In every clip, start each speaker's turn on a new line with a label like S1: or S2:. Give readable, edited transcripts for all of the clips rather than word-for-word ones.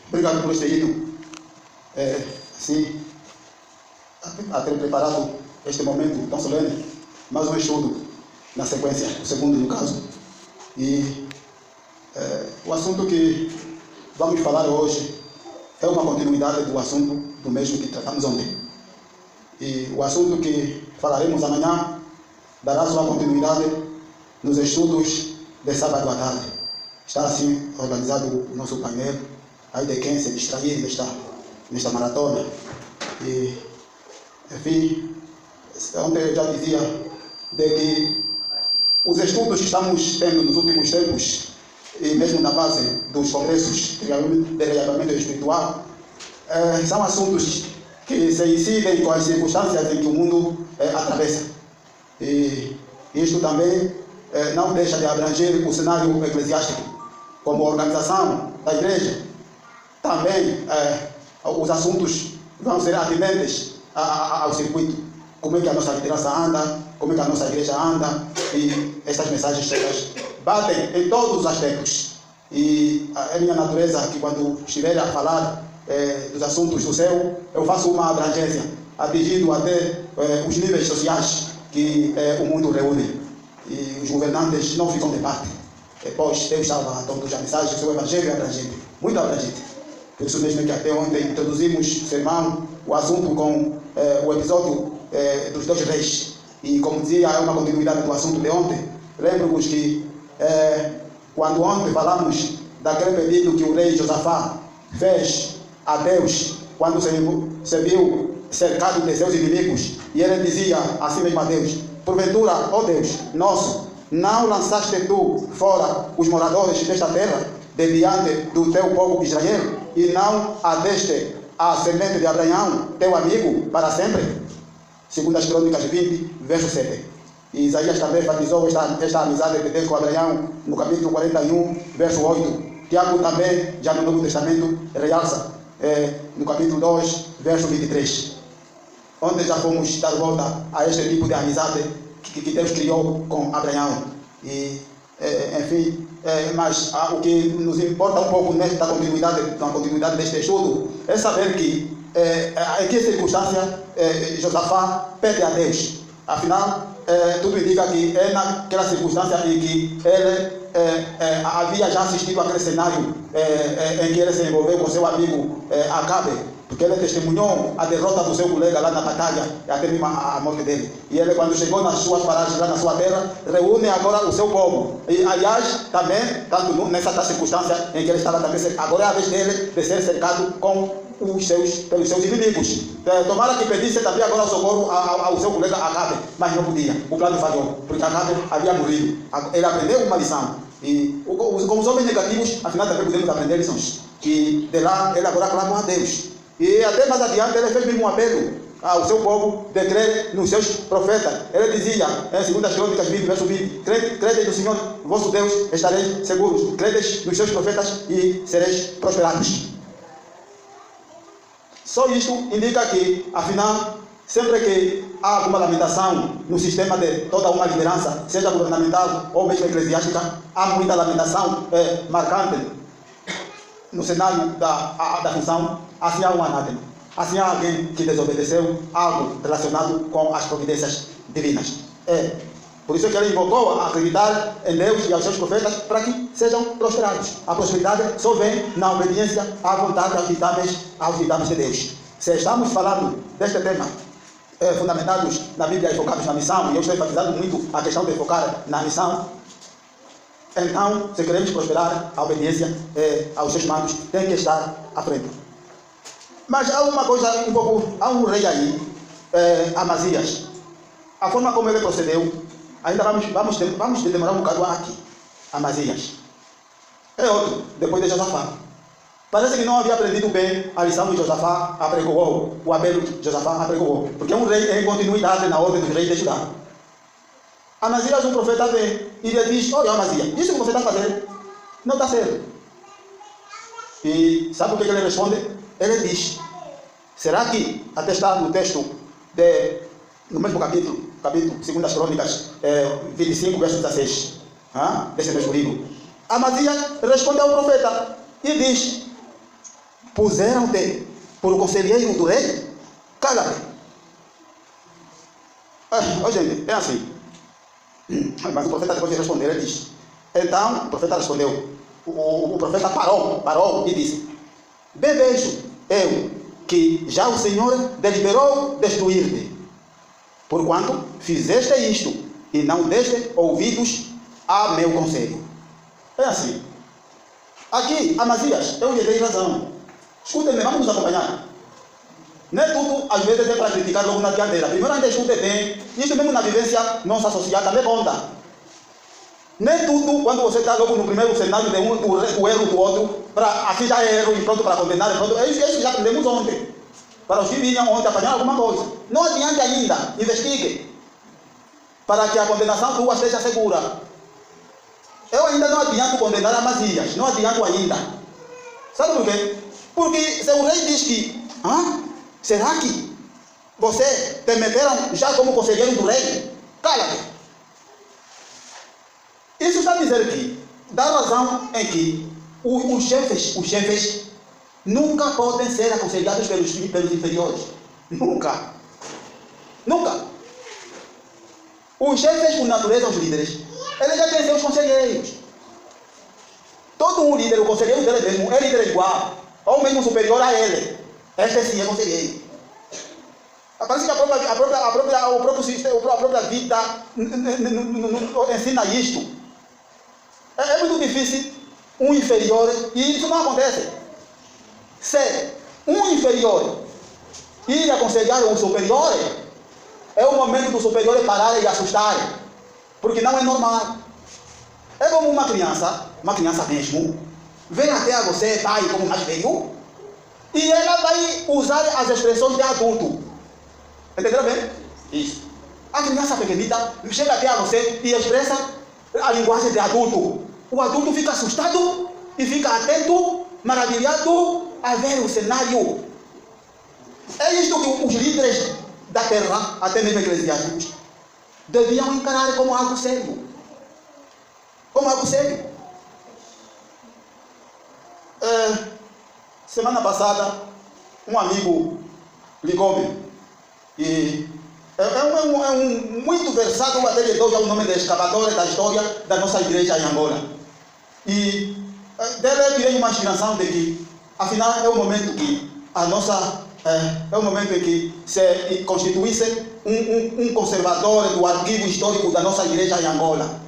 S1: Obrigado por este hino. Sim, a ter preparado este momento tão solene, mais um estudo na sequência, o segundo no caso. E o assunto que vamos falar hoje é uma continuidade do assunto do mesmo que tratamos ontem. E o assunto que falaremos amanhã dará sua continuidade nos estudos de sábado à tarde. Está assim organizado o nosso painel, aí de quem se distrair nesta maratona. E, enfim, ontem eu já dizia de que os estudos que estamos tendo nos últimos tempos, e mesmo na base dos congressos de reavivamento espiritual, são assuntos que se incidem com as circunstâncias em que o mundo atravessa. E isto também não deixa de abranger o cenário eclesiástico, como organização da igreja. Também os assuntos vão ser atinentes ao circuito. Como é que a nossa liderança anda, como é que a nossa igreja anda, e estas mensagens todas batem em todos os aspectos. E é minha natureza que quando estiver a falar dos assuntos do céu, eu faço uma abrangência, atingindo até os níveis sociais que o mundo reúne. E os governantes não ficam de parte. Pois Deus estava dando a mensagem que o Evangelho é abrangente, muito abrangente. Por isso mesmo que até ontem introduzimos o sermão, o assunto com o episódio dos 2 reis. E como dizia, é uma continuidade do assunto de ontem. Lembro-vos que quando ontem falamos daquele pedido que o rei Josafá fez a Deus, quando se viu cercado de seus inimigos, e ele dizia assim mesmo a Deus: porventura, ó Deus nosso, não lançaste tu fora os moradores desta terra, de diante do teu povo Israel, e não adeste a semente de Abraão, teu amigo, para sempre? Segundo as Crônicas 20, verso 7. E Isaías também enfatizou esta amizade de Deus com Abraão no capítulo 41, verso 8. Tiago também, já no Novo Testamento, realça no capítulo 2, verso 23. Onde já fomos dar volta a este tipo de amizade que Deus criou com Abraão. E, enfim, mas o que nos importa um pouco na continuidade deste estudo é saber que em que circunstância Josafá pede a Deus. Afinal, tudo indica que é naquela circunstância em que ele havia já assistido àquele cenário em que ele se envolveu com seu amigo Acabe, porque ele testemunhou a derrota do seu colega lá na batalha, até mesmo a morte dele. E ele, quando chegou nas suas paragens lá na sua terra, reúne agora o seu povo. E, aliás, também, tanto nessa circunstância em que ele estava também, agora é a vez dele de ser cercado pelos seus inimigos. Tomara que pedisse também agora o socorro ao seu colega Acabe, mas não podia. O plano falhou, porque Acabe havia morrido. Ele aprendeu uma lição. E com os homens negativos, afinal também podemos aprender lições. Que de lá ele agora clama a Deus. E até mais adiante ele fez mesmo um apelo ao seu povo de crer nos seus profetas. Ele dizia, em 2 Crônicas 20, verso 20: credeis no Senhor vosso Deus, estareis seguros. Credeis nos seus profetas e sereis prosperados. Só isto indica que, afinal, sempre que há alguma lamentação no sistema de toda uma liderança, seja governamental ou mesmo eclesiástica, há muita lamentação marcante no cenário da função. Assim há um anátema, assim há alguém que desobedeceu algo relacionado com as providências divinas. Por isso que ele invocou a acreditar em Deus e aos seus profetas para que sejam prosperados. A prosperidade só vem na obediência à vontade aos ditames de Deus. Se estamos falando deste tema, fundamentados na Bíblia e focados na missão, e eu estou enfatizando muito a questão de focar na missão, então, se queremos prosperar, a obediência aos seus mandos tem que estar à frente. Mas há uma coisa há um rei aí, Amazias. A forma como ele procedeu, ainda vamos demorar um bocado aqui. Amazias é outro, depois de Josafá. Parece que não havia aprendido bem a lição que Josafá apregoou, o apelo que Josafá apregoou, porque é um rei em continuidade na ordem dos reis de Judá. Amazias, um profeta, vem e lhe diz: olha, Amazias, isso que você está fazendo não está certo. E sabe o que ele responde? Ele diz: será que até está no texto no mesmo capítulo 2 Crônicas 25, verso 16, desse mesmo livro? Amazias responde ao profeta e diz: puseram-te por conselheiro do rei? Cala-te. Gente, é assim. Mas o profeta depois de responder, ele diz. Então, o profeta respondeu. O profeta parou e disse: bem vejo eu que já o Senhor deliberou destruir-te, porquanto fizeste isto e não deste ouvidos a meu conselho. É assim. Aqui, Amazias, eu lhe dei razão. Escutem-me, vamos nos acompanhar. Não é tudo, às vezes, é para criticar logo na dianteira. Primeiro ainda escute bem. Isso mesmo na vivência nossa social também conta. Nem tudo, quando você está logo no primeiro cenário de o erro do outro, para assim já é erro e pronto para condenar. Pronto. É isso que já aprendemos ontem. Para os que vinham ontem apanhar alguma coisa. Não adiante ainda, investigue. Para que a condenação tua seja segura. Eu ainda não adianto condenar Amazias. Não adianto ainda. Sabe por quê? Porque se o rei diz que será que você te meteram já como conselheiro do rei? Cala-te. Isso está a dizer que dá razão em que os chefes nunca podem ser aconselhados pelos inferiores. Nunca. Os chefes, por natureza, os líderes, eles já têm seus conselheiros. Todo um líder, o conselheiro dele mesmo, é líder igual, ou mesmo superior a ele. Este sim é conselheiro. Parece que a própria vida ensina isto. É muito difícil um inferior, e isso não acontece. Se um inferior ir aconselhar um superior, é o momento do superior parar e assustar, porque não é normal. É como uma criança mesmo, vem até você, pai, como mais velho, e ela vai usar as expressões de adulto. Entenderam bem? Isso. A criança pequenita chega até a você e expressa a linguagem de adulto. O adulto fica assustado e fica atento, maravilhado a ver o cenário. É isto que os líderes da terra, até mesmo eclesiásticos, deviam encarar como algo sério. Como algo sério. Semana passada, um amigo ligou-me e é muito versado, eu até lhe dou já o nome de escapador da história da nossa igreja em Angola. E dele eu tirei uma inspiração de que, afinal, é o momento que é o momento em que se constituísse um conservador do arquivo histórico da nossa igreja em Angola.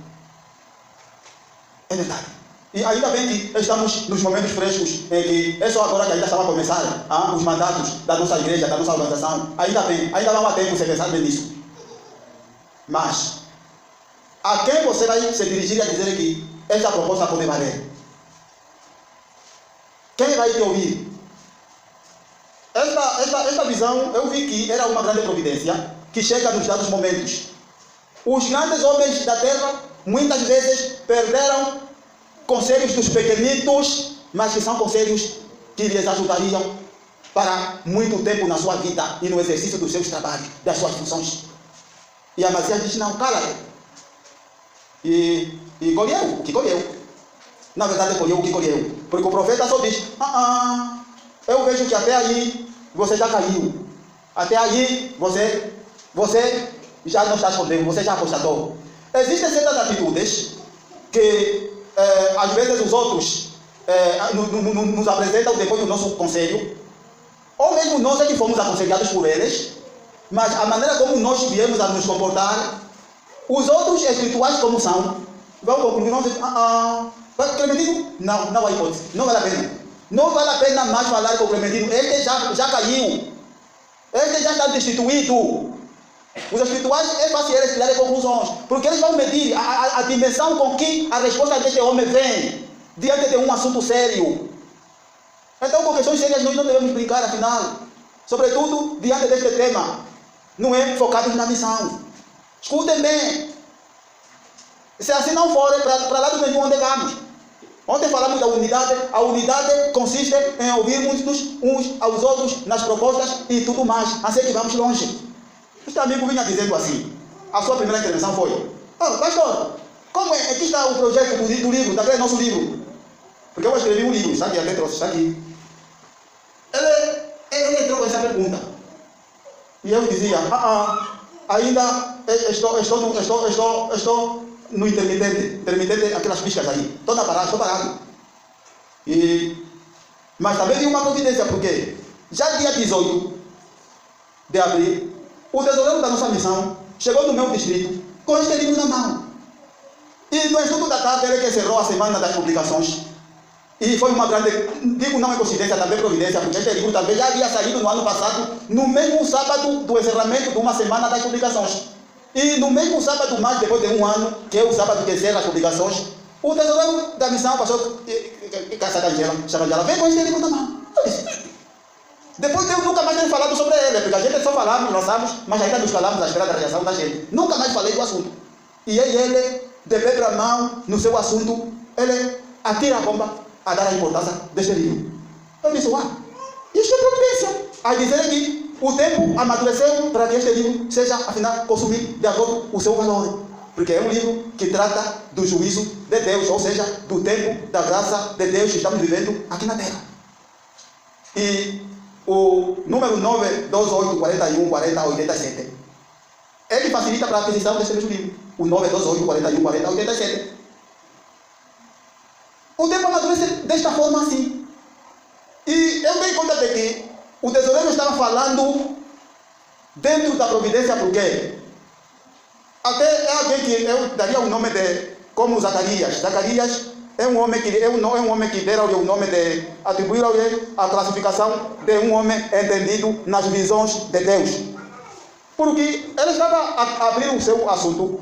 S1: É verdade. E ainda bem que estamos nos momentos frescos em que é só agora que ainda estava a começar os mandatos da nossa igreja, da nossa organização. Ainda bem, ainda não há tempo de pensar bem nisso. Mas, a quem você vai se dirigir a dizer que esta proposta pode valer? Quem vai te ouvir? Esta visão, eu vi que era uma grande providência que chega nos dados momentos. Os grandes homens da terra, muitas vezes, perderam conselhos dos pequenitos, mas que são conselhos que lhes ajudariam para muito tempo na sua vida e no exercício dos seus trabalhos, das suas funções. E Amazias diz: não, cala-te. E colheu o que colheu. Na verdade, colheu o que colheu. Porque o profeta só diz: eu vejo que até aí você já caiu. Até aí você já não está escondendo, você já apostatou. Existem certas atitudes que às vezes os outros nos apresentam depois do nosso conselho, ou mesmo nós é que fomos aconselhados por eles, mas a maneira como nós viemos a nos comportar, os outros espirituais como são, vão concluir, vão dizer: Clementino, não há hipótese, não vale a pena. Não vale a pena mais falar com o Clementino, ele já caiu, ele já está destituído. Os espirituais é fácil eles tirarem conclusões, porque eles vão medir a dimensão com que a resposta deste homem vem diante de um assunto sério. Então, com questões sérias nós não devemos brincar, afinal, sobretudo diante deste tema, não é focados na missão. Escutem bem, se assim não for, para lá do nenhum onde vamos. Ontem falamos da unidade. A unidade consiste em ouvirmos uns aos outros nas propostas e tudo mais, assim que vamos longe. Este amigo vinha dizendo assim, a sua primeira intervenção foi: pastor, como é? Aqui está o projeto do livro, daquele nosso livro. Porque eu escrevi um livro, está aqui, até trouxe, está aqui. E eu dizia, ainda estou no intermitente, aquelas piscas aí. Estou parado. Mas também vi uma providência, porque já dia 18 de abril, o tesoureiro da nossa missão chegou no meu distrito com este livro na mão. E no estudo da tarde ele que encerrou a semana das publicações. E foi uma grande, digo não é coincidência, também providência, porque este livro também já havia saído no ano passado, no mesmo sábado do encerramento de uma semana das publicações. E no mesmo sábado, mais depois de um ano, que é o sábado que encerra as publicações, o tesoureiro da missão, o pastor Chacangela, veio com este livro na mão. Depois de eu nunca mais ter falado sobre ele, porque a gente só falamos, lançamos, mas ainda nos calamos à espera da reação da gente. Nunca mais falei do assunto. E aí ele, de pé para a mão, no seu assunto, ele atira a bomba a dar a importância deste livro. Eu disse, isto é providência. A dizer que o tempo amadureceu para que este livro seja, afinal, consumido de acordo com o seu valor. Porque é um livro que trata do juízo de Deus, ou seja, do tempo da graça de Deus que estamos vivendo aqui na Terra. E o número 928414087 é que facilita para a aquisição desse mesmo livro. O 928414087. O tempo amadurece desta forma assim. E eu dei conta de que o tesoureiro estava falando dentro da providência, porque até é alguém que eu daria o nome de como Zacarias. Zacarias é um homem que deram-lhe o nome de atribuíram-lhe a classificação de um homem entendido nas visões de Deus. Porque ele estava a abrir o seu assunto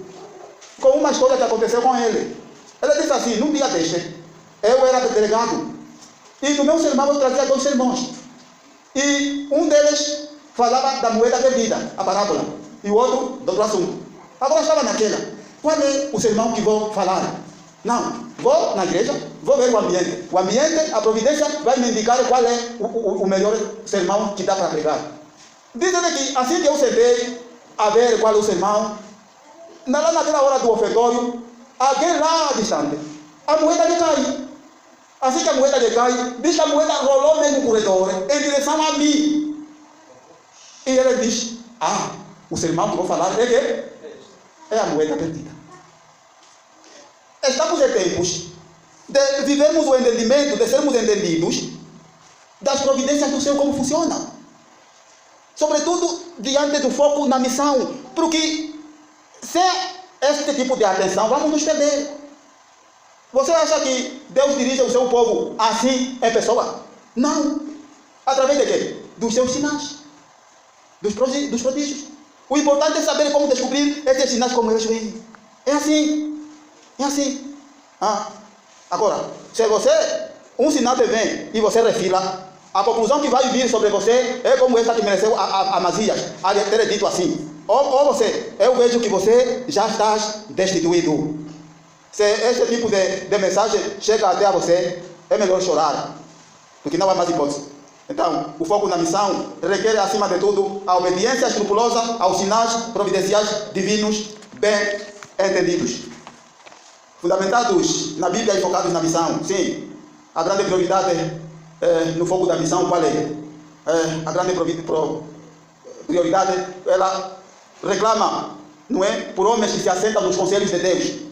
S1: com uma história que aconteceu com ele. Ele disse assim, num dia deste, eu era delegado, e no meu sermão eu trazia 2 sermões. E um deles falava da moeda perdida, a parábola, e o outro do outro assunto. Agora estava naquela, qual é o sermão que vou falar? Não, vou na igreja, vou ver o ambiente. O ambiente, a providência vai me indicar qual é o melhor sermão que dá para pregar. Dizem que assim que eu sentei a ver qual é o sermão, lá naquela hora do ofertório, alguém lá distante, a moeda lhe cai. Assim que a moeda lhe cai, diz que a moeda rolou mesmo no corredor, em direção a mim. E ele diz, o sermão que vou falar é que é a moeda perdida. Estamos em tempos de vivermos o entendimento, de sermos entendidos das providências do Senhor, como funcionam. Sobretudo diante do foco na missão. Porque sem este tipo de atenção, vamos nos perder. Você acha que Deus dirige o seu povo assim em pessoa? Não. Através de quê? Dos seus sinais. Dos prodígios. O importante é saber como descobrir esses sinais, como eles vêm. É assim. É assim. Agora, se um sinal te vem e você refila, a conclusão que vai vir sobre você é como esta que mereceu a Masias, a ter dito assim. Ou você, eu vejo que você já estás destituído. Se este tipo de mensagem chega até a você, é melhor chorar, porque não há mais hipótese. Então, o foco na missão requer, acima de tudo, a obediência escrupulosa aos sinais providenciais divinos bem entendidos. Fundamentados na Bíblia e focados na missão. Sim, a grande prioridade no foco da missão, qual é? A grande prioridade, ela reclama, não é? Por homens que se assentam nos conselhos de Deus.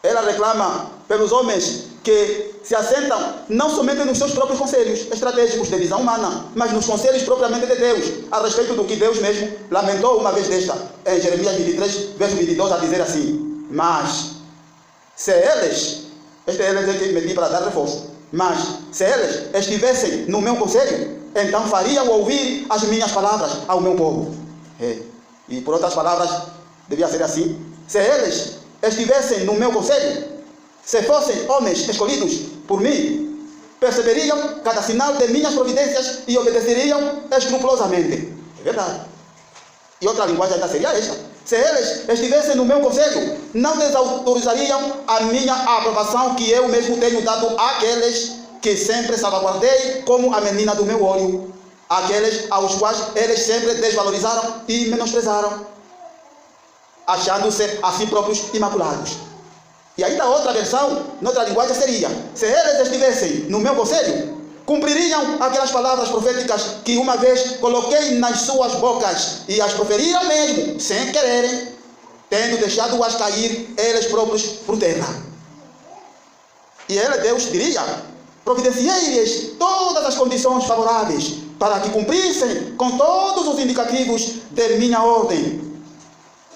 S1: Ela reclama pelos homens que se assentam não somente nos seus próprios conselhos estratégicos de visão humana, mas nos conselhos propriamente de Deus, a respeito do que Deus mesmo lamentou uma vez desta, em Jeremias 23, verso 22, a dizer assim: mas se eles, este eles é que meti para dar reforço, mas se eles estivessem no meu conselho, então fariam ouvir as minhas palavras ao meu povo. E por outras palavras, devia ser assim: se eles estivessem no meu conselho, se fossem homens escolhidos por mim, perceberiam cada sinal de minhas providências e obedeceriam escrupulosamente. É verdade. E outra linguagem ainda seria esta: se eles estivessem no meu conselho, não desautorizariam a minha aprovação que eu mesmo tenho dado àqueles que sempre salvaguardei como a menina do meu olho, aqueles aos quais eles sempre desvalorizaram e menosprezaram, achando-se a si próprios imaculados. E ainda outra versão, noutra linguagem seria: se eles estivessem no meu conselho, cumpririam aquelas palavras proféticas que uma vez coloquei nas suas bocas, e as proferiram mesmo, sem quererem, tendo deixado-as cair eles próprios por terra. E ele, Deus, diria: providenciei-lhes todas as condições favoráveis para que cumprissem com todos os indicativos de minha ordem.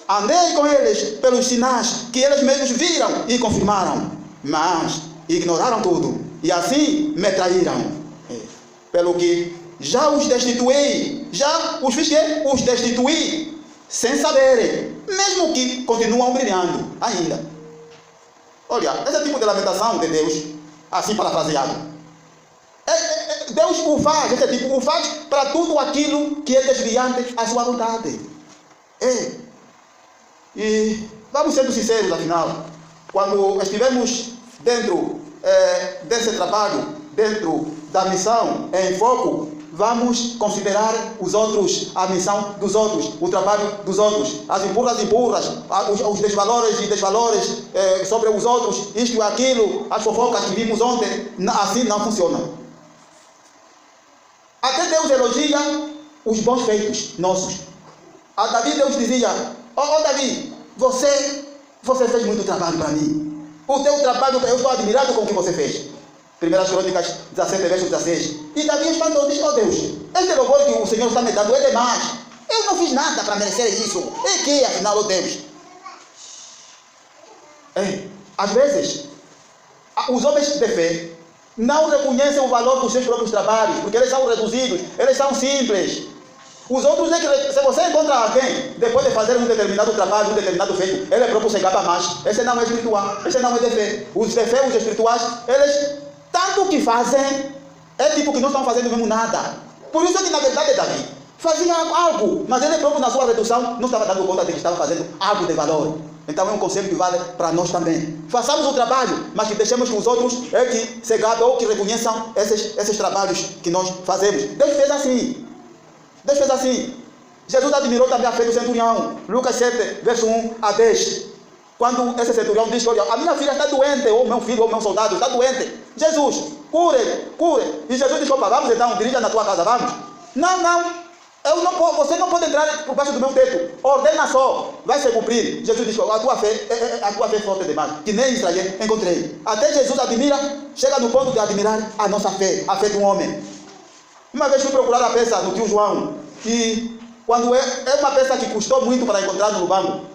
S1: Andei com eles pelos sinais que eles mesmos viram e confirmaram, mas ignoraram tudo e assim me traíram. Pelo que já os destituí, já os fiz quê? Os destituí, sem saberem, mesmo que continuam brilhando ainda. Olha, esse tipo de lamentação de Deus, assim parafraseado, Deus o faz, esse tipo o faz para tudo aquilo que é desviante à sua vontade. E vamos sendo sinceros, afinal, quando estivermos dentro desse trabalho, dentro da missão em foco, vamos considerar os outros, a missão dos outros, o trabalho dos outros, as empurras, os desvalores e desvalores sobre os outros, isto e aquilo, as fofocas que vimos ontem. Assim não funciona. Até Deus elogia os bons feitos nossos. A Davi, Deus dizia: ó Davi, você fez muito trabalho para mim. O teu trabalho, eu estou admirado com o que você fez. 1 Crônicas 17, verso 16. E Davi espantou, diz: ó Deus, este louvor que o Senhor está me dando é demais. Eu não fiz nada para merecer isso. E que, afinal, ó Deus? Às vezes, os homens de fé não reconhecem o valor dos seus próprios trabalhos, porque eles são reduzidos, eles são simples. Os outros, se você encontra alguém, depois de fazer um determinado trabalho, um determinado feito, ele próprio se gaba mais. Esse não é espiritual, esse não é de fé. Os de fé, os espirituais, eles, tanto que fazem, é tipo que não estão fazendo mesmo nada. Por isso é que, na verdade, Davi fazia algo, mas ele próprio, na sua redução, não estava dando conta de que estava fazendo algo de valor. Então é um conselho que vale para nós também. Façamos o trabalho, mas que deixemos que os outros que se gabem ou que reconheçam esses trabalhos que nós fazemos. Deus fez assim. Deus fez assim. Jesus admirou também a fé do centurião. Lucas 7, verso 1 a 10. Quando esse centurião diz: olha, a minha filha está doente, ou meu filho, ou meu soldado está doente. Jesus, cure. E Jesus diz: opa, vamos então, dirija na tua casa, vamos. Não. Você não pode entrar por baixo do meu teto. Ordena só, vai se cumprir. Jesus diz: a tua fé é forte demais, que nem Israel encontrei. Até Jesus admira, chega no ponto de admirar a nossa fé, a fé do homem. Uma vez fui procurar a peça do tio João, e quando é uma peça que custou muito para encontrar no banco,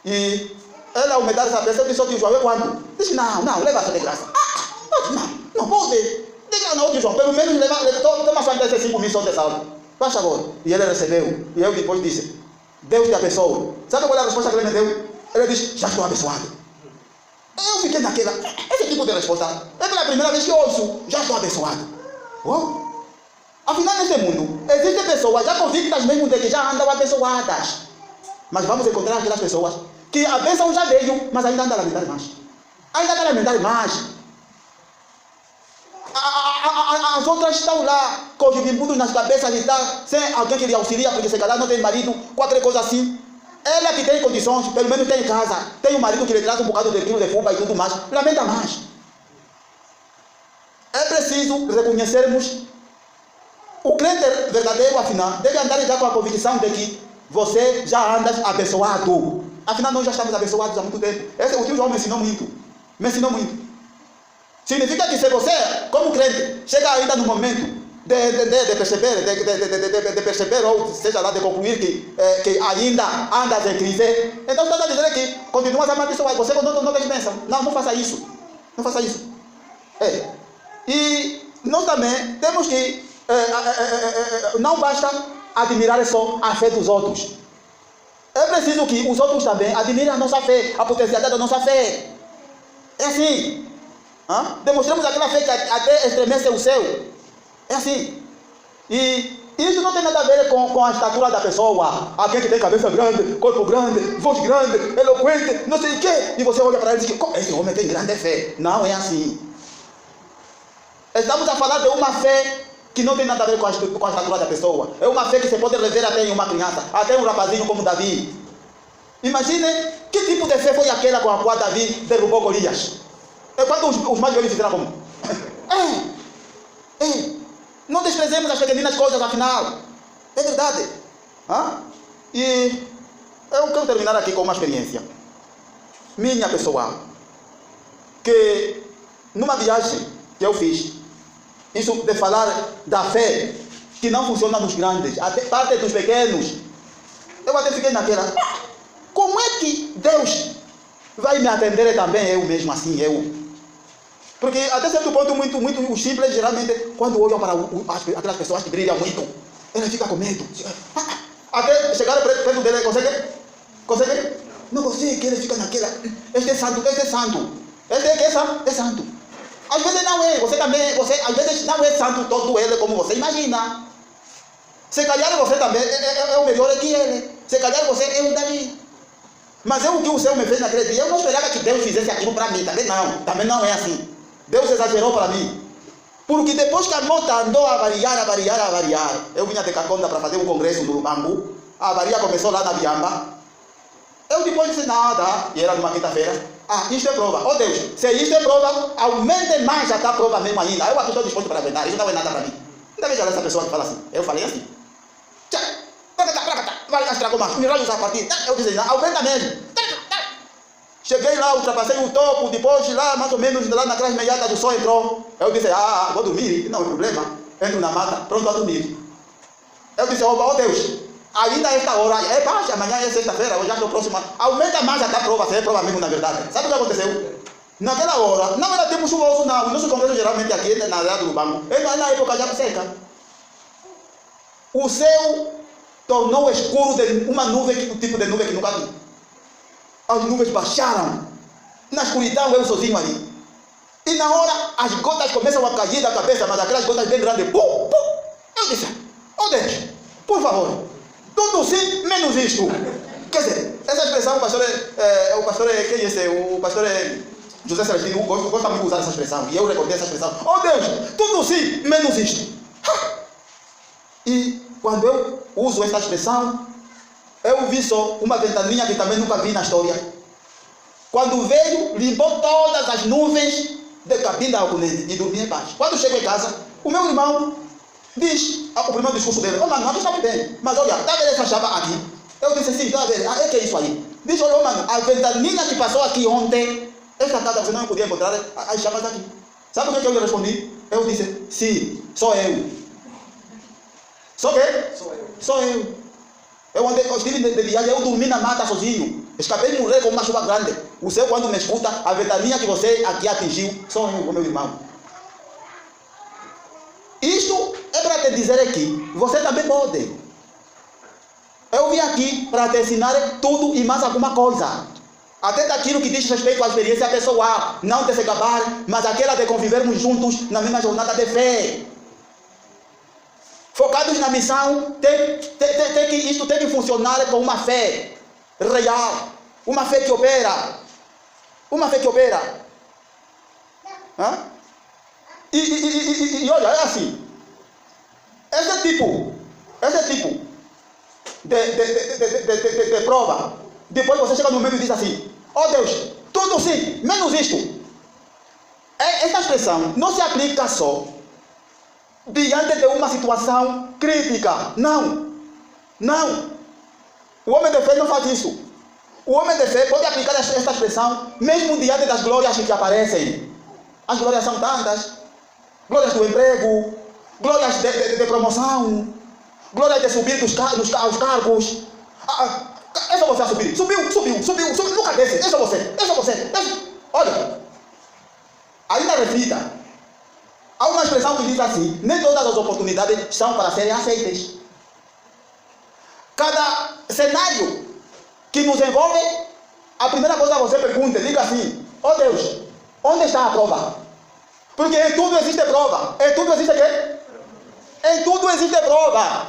S1: e ele, ao me dar essa peça, eu disse: tio João, é quanto? Disse: não, leva essa de graça. Não pode. Diga não, tio João, pelo menos toma só desses 5 mil só de saldo. Faz favor. E ele recebeu. E eu depois disse: Deus te abençoe. Sabe qual é a resposta que ele me deu? Ele disse: já estou abençoado. Eu fiquei naquela. Esse tipo de resposta é pela primeira vez que eu ouço: já estou abençoado. Afinal, nesse mundo, existem pessoas já convictas mesmo de que já andam abençoadas. Mas vamos encontrar aquelas pessoas que a bênção já veio, mas ainda andam a lamentar mais. As outras estão lá com os bimbudos nas cabeças e tá, sem alguém que lhe auxilia, porque se calhar não tem marido, 4 coisas assim. Ela que tem condições, pelo menos tem casa, tem um marido que lhe traz um bocado de quilo de fuba e tudo mais, lamenta mais. É preciso reconhecermos o crente verdadeiro, afinal, deve andar já com a convicção de que você já anda abençoado. Afinal, nós já estamos abençoados há muito tempo. O tio João me ensinou muito. Significa que se você, como crente, chega ainda no momento de perceber, ou seja lá, de concluir que ainda andas em crise, então está a dizer que continuas amaldiçoado. Você não tem bênção. Não faça isso. Não faça isso. E nós também temos que não basta admirar só a fé dos outros. É preciso que os outros também admirem a nossa fé, a potencialidade da nossa fé. É assim. Demonstramos aquela fé que até estremece o céu. É assim. E isso não tem nada a ver com a estatura da pessoa. Alguém que tem cabeça grande, corpo grande, voz grande, eloquente, não sei o quê. E você olha para ele e diz: esse homem tem grande fé. Não é assim. Estamos a falar de uma fé que não tem nada a ver com a estatura da pessoa. É uma fé que se pode rever até em uma criança, até um rapazinho como Davi. Imagine que tipo de fé foi aquela com a qual Davi derrubou Golias. Quando os mais velhos fizeram como? desprezemos as pequeninas coisas, afinal. É verdade. E eu quero terminar aqui com uma experiência minha pessoal, que numa viagem que eu fiz, isso de falar da fé que não funciona nos grandes, até parte dos pequenos, eu até fiquei naquela, como é que Deus vai me atender também eu mesmo assim, porque até certo ponto muito simples, geralmente quando olham para aquelas pessoas que brilham muito, ele fica com medo, até chegar perto dele, consegue? Não consegue, ele fica naquela, este é santo, este é santo. Às vezes não é, às vezes não é santo todo ele como você imagina. Se calhar você também é o melhor que ele. Se calhar você é o Davi. Mas o que o Senhor me fez naquele dia, eu não esperava que Deus fizesse aquilo para mim. Também não é assim. Deus exagerou para mim. Porque depois que a moto andou a variar, eu vinha de Caconda para fazer um congresso no Lubangu. A avaria começou lá na Biamba. Eu depois disse nada, e era numa quinta-feira. Isto é prova. Deus, se isto é prova, aumente mais já está prova mesmo ainda. Eu aqui estou disposto para aguentar, isso não é nada para mim. Ainda veja essa pessoa que fala assim. Eu falei assim. Vai, estragou mais. Me raios a partir. Eu disse, aumenta mesmo. Cheguei lá, ultrapassei o topo, depois lá, mais ou menos, lá naquelas meiadas do sol entrou. Eu disse, vou dormir, não é problema. Entro na mata, pronto a dormir. Eu disse, Deus, ainda esta hora, baixa, amanhã é sexta-feira, eu já estou próximo. Aumenta mais até a prova, se é prova mesmo na verdade. Sabe o que aconteceu? Naquela hora, não era tempo chuvoso não. O nosso congresso geralmente aqui na área do Lubango, na época já seca. O céu tornou escuro de uma nuvem, o tipo de nuvem que nunca vi. As nuvens baixaram. Na escuridão eu sozinho ali. E na hora as gotas começam a cair da cabeça, mas aquelas gotas bem grandes. Pum, pum. Eu disse, Deus, por favor, tudo sim, menos isto. Quer dizer, essa expressão, o pastor José Celestino gosta muito de usar essa expressão. E eu recordei essa expressão. Deus, tudo sim, menos isto. E quando eu uso essa expressão, eu vi só uma ventaninha que também nunca vi na história. Quando veio, limpou todas as nuvens de cabine ao Cunene e dormi em paz. Quando chego em casa, o meu irmão diz, o primeiro discurso dele, mano, aqui está muito bem, mas olha, está vendo essa chapa aqui? Eu disse, sim, está vendo, é que é isso aí. Diz, olha, mano, a ventaninha que passou aqui ontem, esta casa você não podia encontrar as chapas aqui. Sabe o que eu lhe respondi? Eu disse, sim, sou eu. Sou quê? Sou eu. Eu estive de viagem, eu dormi na mata sozinho. Escapei de morrer com uma chuva grande. O céu, quando me escuta, a ventaninha que você aqui atingiu, sou eu, meu irmão. Isto é para te dizer que você também pode. Eu vim aqui para te ensinar tudo e mais alguma coisa. Até daquilo que diz respeito à experiência pessoal. Não de se gabar, mas aquela de convivermos juntos na mesma jornada de fé. Focados na missão, isto tem que funcionar com uma fé real. Uma fé que opera. Uma fé que opera. E olha, é assim. Esse tipo de prova, depois você chega no meio e diz assim, Deus, tudo sim, menos isto. Essa expressão não se aplica só diante de uma situação crítica. Não. O homem de fé não faz isso. O homem de fé pode aplicar esta expressão mesmo diante das glórias que aparecem. As glórias são tantas. Glórias do emprego, glórias de promoção, glórias de subir aos cargos. É só você subir. Subiu. Nunca desce. É só você. Olha, ainda reflita. Há uma expressão que diz assim, nem todas as oportunidades são para serem aceitas. Cada cenário que nos envolve, a primeira coisa você pergunta, diga assim, Deus, onde está a prova? Porque em tudo existe prova. Em tudo existe quê? Em tudo existe prova.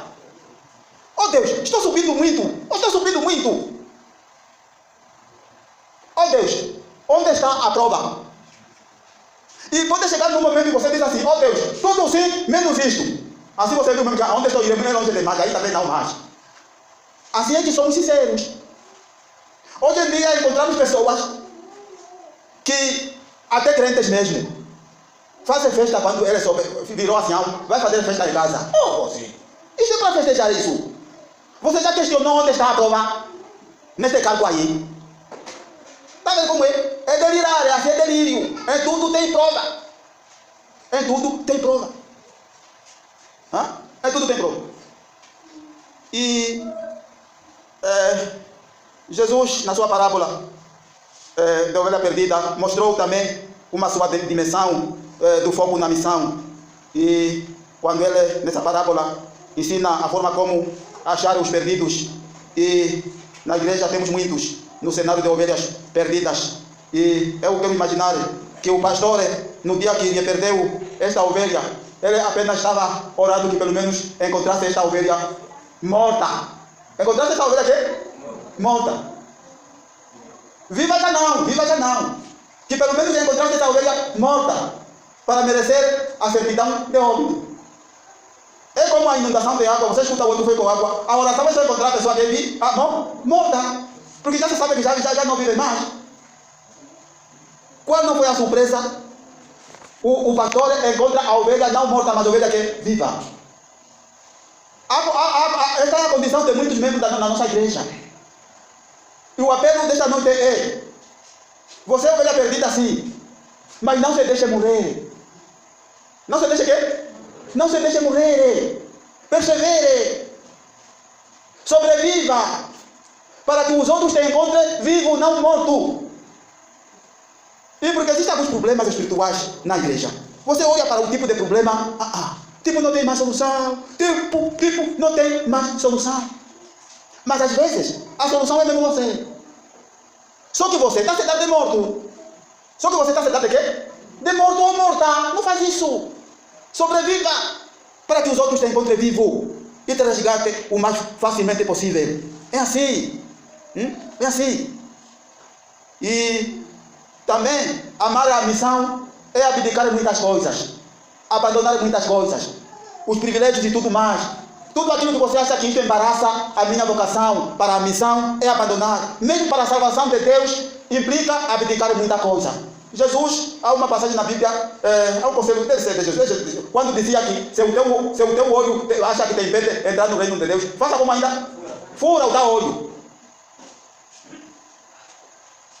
S1: Deus, estou subindo muito. Deus, onde está a prova? E pode chegar num momento que você diz assim, Deus, tudo sim, menos isto. Assim você diz, onde estou indo, é longe demais, aí também não mais. Assim é que somos sinceros. Hoje em dia encontramos pessoas que, até crentes mesmo, fazer festa quando ele virou ancião, vai fazer festa em casa. Oh, você. Isso é para festejar isso. Você já questionou onde está a prova? Neste cargo aí. Está vendo como é? É delirar, é assim, é delírio. Em tudo tem prova. Em tudo tem prova. Em tudo tem prova. E Jesus, na sua parábola da ovelha perdida, mostrou também uma sua dimensão do foco na missão. E quando ele, nessa parábola, ensina a forma como achar os perdidos. E na igreja temos muitos no cenário de ovelhas perdidas. E eu quero imaginar que o pastor, no dia que lhe perdeu esta ovelha, ele apenas estava orando que pelo menos encontrasse esta ovelha morta. Encontrasse esta ovelha quê? Morta. Viva já não. Que pelo menos encontrasse esta ovelha morta para merecer a certidão de óbito. É como a inundação de água, você escuta o outro foi com água. A oração vai encontrar a pessoa que vive morta. Porque já se sabe que já não vive mais. Qual não foi a surpresa? O pastor encontra a ovelha não morta, mas a ovelha que é viva. Esta é a condição de muitos membros da nossa igreja. E o apelo desta noite é: você é ovelha perdida sim, mas não se deixe morrer. Não se deixe quê? Não se deixe morrer. Persevere. Sobreviva. Para que os outros te encontrem vivo, não morto. E porque existem alguns problemas espirituais na igreja. Você olha para o tipo de problema, tipo não tem mais solução, tipo não tem mais solução. Mas às vezes, a solução é mesmo você. Só que você está sentado de morto. Só que você está sentado de quê? De morto ou morta. Não faz isso. Sobreviva para que os outros te encontrem vivo e te resgatem o mais facilmente possível. É assim. É assim. E também amar a missão é abdicar muitas coisas, abandonar muitas coisas, os privilégios e tudo mais. Tudo aquilo que você acha que isso embaraça a minha vocação para a missão é abandonar. Mesmo para a salvação de Deus implica abdicar muita coisa. Jesus, há uma passagem na Bíblia, há um conselho de Jesus, quando dizia que se o teu olho acha que tem impede entrar no reino de Deus, faça como ainda? Fura o teu olho.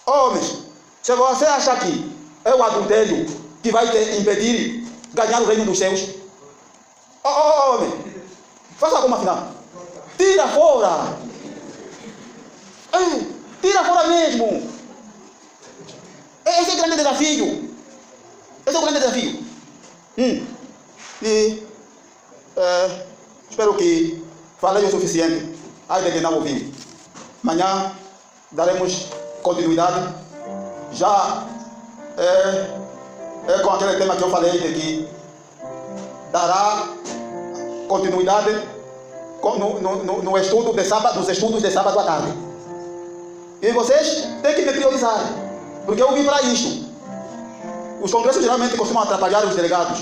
S1: Homens, se você acha que é o adultério que vai te impedir ganhar o reino dos céus, homem, faça como afinal? Tira fora. Tira fora mesmo. Esse é o grande desafio. Esse é o grande desafio. E espero que falei o suficiente. Ai de que não ouviu. Amanhã daremos continuidade. Já é com aquele tema que eu falei de que dará continuidade no estudo de sábado, nos estudos de sábado à tarde. E vocês têm que me priorizar, porque eu vim para isto. Os congressos geralmente costumam atrapalhar os delegados.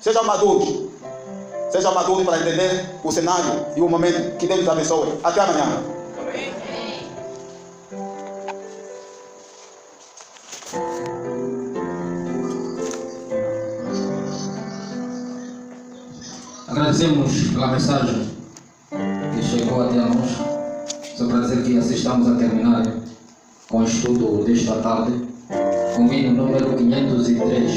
S1: Sejam maduros para entender o cenário e o momento. Que Deus nos abençoe. Até amanhã.
S2: Agradecemos pela mensagem que chegou até a nós. Só para dizer que assim estamos a terminar com o estudo desta tarde. Convite número 503.